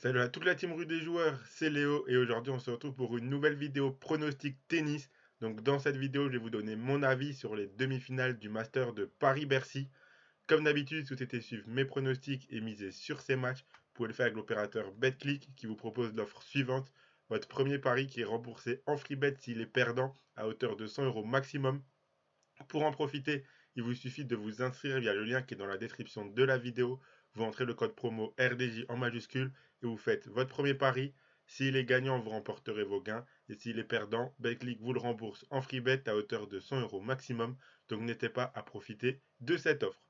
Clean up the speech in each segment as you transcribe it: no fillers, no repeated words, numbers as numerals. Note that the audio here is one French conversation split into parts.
Salut à toute la team rue des joueurs, c'est Léo et aujourd'hui on se retrouve pour une nouvelle vidéo pronostic tennis. Donc dans cette vidéo je vais vous donner mon avis sur les demi-finales du Master de Paris-Bercy. Comme d'habitude, si vous souhaitez suivre mes pronostics et miser sur ces matchs, vous pouvez le faire avec l'opérateur BetClick qui vous propose l'offre suivante. Votre premier pari qui est remboursé en free bet s'il est perdant à hauteur de 100 euros maximum. Pour en profiter, il vous suffit de vous inscrire via le lien qui est dans la description de la vidéo. Vous entrez le code promo RDJ en majuscule et vous faites votre premier pari. S'il est gagnant, vous remporterez vos gains. Et s'il est perdant, BetClick vous le rembourse en free bet à hauteur de 100 euros maximum. Donc n'hésitez pas à profiter de cette offre.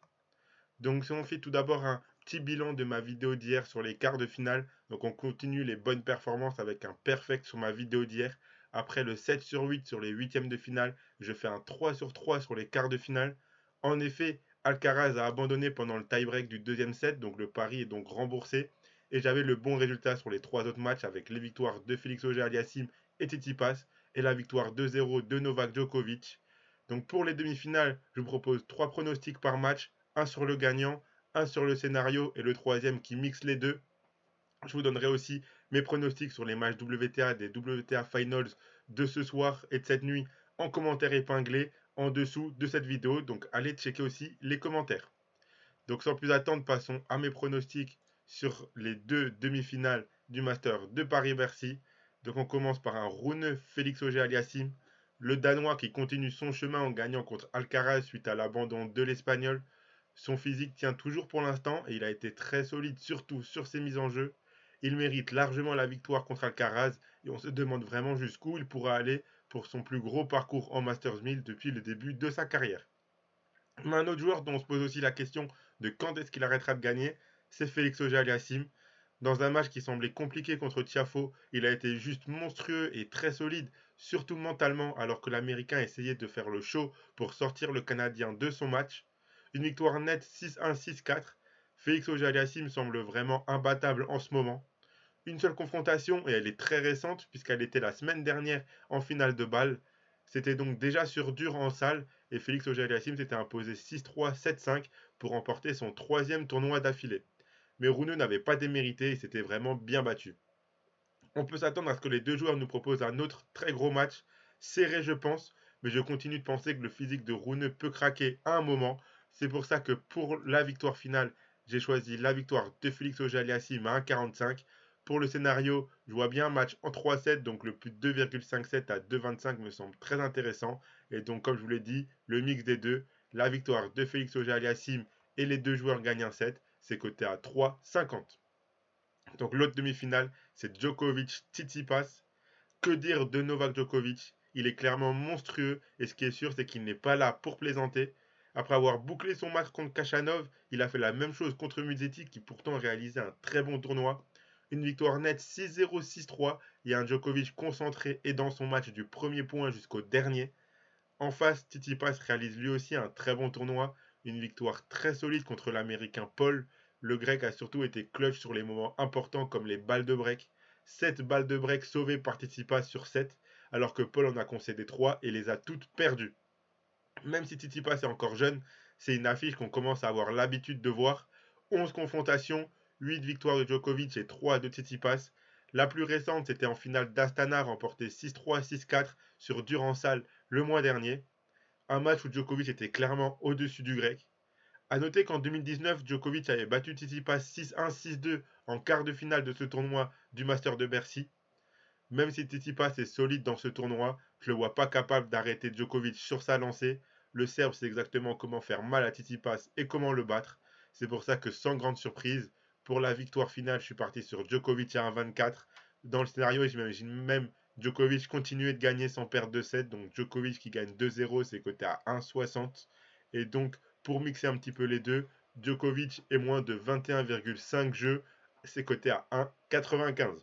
Donc si on fait tout d'abord un petit bilan de ma vidéo d'hier sur les quarts de finale, donc on continue les bonnes performances avec un perfect sur ma vidéo d'hier. Après le 7 sur 8 sur les huitièmes de finale, je fais un 3 sur 3 sur les quarts de finale. En effet, Alcaraz a abandonné pendant le tie-break du deuxième set, donc le pari est donc remboursé. Et j'avais le bon résultat sur les trois autres matchs avec les victoires de Félix Auger-Aliassime et Tsitsipas et la victoire 2-0 de Novak Djokovic. Donc pour les demi-finales, je vous propose trois pronostics par match, un sur le gagnant, un sur le scénario et le troisième qui mixe les deux. Je vous donnerai aussi mes pronostics sur les matchs WTA des WTA Finals de ce soir et de cette nuit en commentaire épinglé en dessous de cette vidéo. Donc allez checker aussi les commentaires. Donc sans plus attendre, passons à mes pronostics sur les deux demi-finales du Master de Paris-Bercy. Donc on commence par un Rune Félix Auger-Aliassime, le Danois qui continue son chemin en gagnant contre Alcaraz suite à l'abandon de l'Espagnol. Son physique tient toujours pour l'instant et il a été très solide, surtout sur ses mises en jeu. Il mérite largement la victoire contre Alcaraz et on se demande vraiment jusqu'où il pourra aller pour son plus gros parcours en Masters 1000 depuis le début de sa carrière. Mais un autre joueur dont on se pose aussi la question de quand est-ce qu'il arrêtera de gagner, c'est Félix Auger-Aliassime. Dans un match qui semblait compliqué contre Tiafoe, il a été juste monstrueux et très solide, surtout mentalement, alors que l'Américain essayait de faire le show pour sortir le Canadien de son match. Une victoire nette 6-1, 6-4. Félix Auger-Aliassime semble vraiment imbattable en ce moment. Une seule confrontation, et elle est très récente, puisqu'elle était la semaine dernière en finale de balle. C'était donc déjà sur dur en salle, et Félix Auger-Aliassime s'était imposé 6-3, 7-5 pour remporter son troisième tournoi d'affilée. Mais Rune n'avait pas démérité et s'était vraiment bien battu. On peut s'attendre à ce que les deux joueurs nous proposent un autre très gros match, serré je pense, mais je continue de penser que le physique de Rune peut craquer à un moment. C'est pour ça que pour la victoire finale, j'ai choisi la victoire de Félix Auger-Aliassime à 1,45. Pour le scénario, je vois bien un match en 3-7, donc le plus de 2,57 à 2,25 me semble très intéressant. Et donc, comme je vous l'ai dit, le mix des deux, la victoire de Félix Auger-Aliassime et les deux joueurs gagnent un set, c'est coté à 3,50. Donc l'autre demi-finale, c'est Djokovic-Tsitsipas. Que dire de Novak Djokovic? Il est clairement monstrueux et ce qui est sûr, c'est qu'il n'est pas là pour plaisanter. Après avoir bouclé son match contre Kachanov, il a fait la même chose contre Musetti qui pourtant réalisait un très bon tournoi. Une victoire nette 6-0, 6-3 et un Djokovic concentré et dans son match du premier point jusqu'au dernier. En face, Tsitsipas réalise lui aussi un très bon tournoi, une victoire très solide contre l'Américain Paul. Le Grec a surtout été clutch sur les moments importants comme les balles de break. 7 balles de break sauvées par Tsitsipas sur 7, alors que Paul en a concédé 3 et les a toutes perdues. Même si Tsitsipas est encore jeune, c'est une affiche qu'on commence à avoir l'habitude de voir. 11 confrontations, 8 victoires de Djokovic et 3 de Tsitsipas. La plus récente, c'était en finale d'Astana, remportée 6-3, 6-4 sur Duransal le mois dernier. Un match où Djokovic était clairement au-dessus du grec. A noter qu'en 2019, Djokovic avait battu Tsitsipas 6-1, 6-2 en quart de finale de ce tournoi du Master de Bercy. Même si Tsitsipas est solide dans ce tournoi, je ne le vois pas capable d'arrêter Djokovic sur sa lancée. Le Serbe sait exactement comment faire mal à Tsitsipas et comment le battre. C'est pour ça que sans grande surprise, pour la victoire finale, je suis parti sur Djokovic à 1,24. Dans le scénario, j'imagine même Djokovic continuer de gagner sans perdre de 7. Donc Djokovic qui gagne 2-0, c'est coté à 1,60. Et donc, pour mixer un petit peu les deux, Djokovic est moins de 21,5 jeux, c'est coté à 1,95.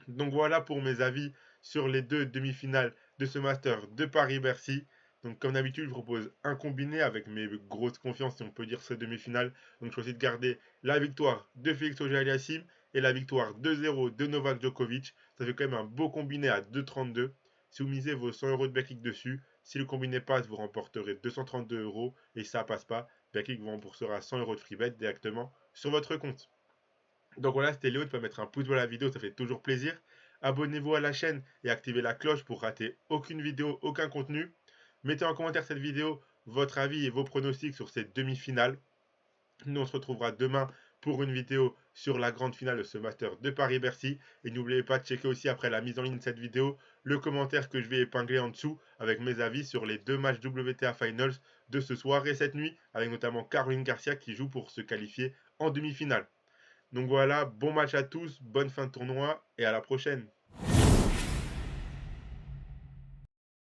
Donc voilà pour mes avis sur les deux demi-finales de ce Master de Paris-Bercy. Donc comme d'habitude, je vous propose un combiné avec mes grosses confiances, si on peut dire, ces demi-finales. Donc je choisis de garder la victoire de Félix Auger-Aliassime et la victoire 2-0 de Novak Djokovic. Ça fait quand même un beau combiné à 2,32. Si vous misez vos 100 euros de backick dessus, si le combiné passe, vous remporterez 232 euros. Et si ça passe pas, backick vous remboursera 100 euros de free bet directement sur votre compte. Donc voilà, c'était Léo, tu peux mettre un pouce bleu à la vidéo, ça fait toujours plaisir. Abonnez-vous à la chaîne et activez la cloche pour rater aucune vidéo, aucun contenu. Mettez en commentaire cette vidéo votre avis et vos pronostics sur ces demi-finales. Nous, on se retrouvera demain pour une vidéo sur la grande finale de ce Master de Paris-Bercy. Et n'oubliez pas de checker aussi après la mise en ligne de cette vidéo le commentaire que je vais épingler en dessous avec mes avis sur les deux matchs WTA Finals de ce soir et cette nuit, avec notamment Caroline Garcia qui joue pour se qualifier en demi-finale. Donc voilà, bon match à tous, bonne fin de tournoi et à la prochaine.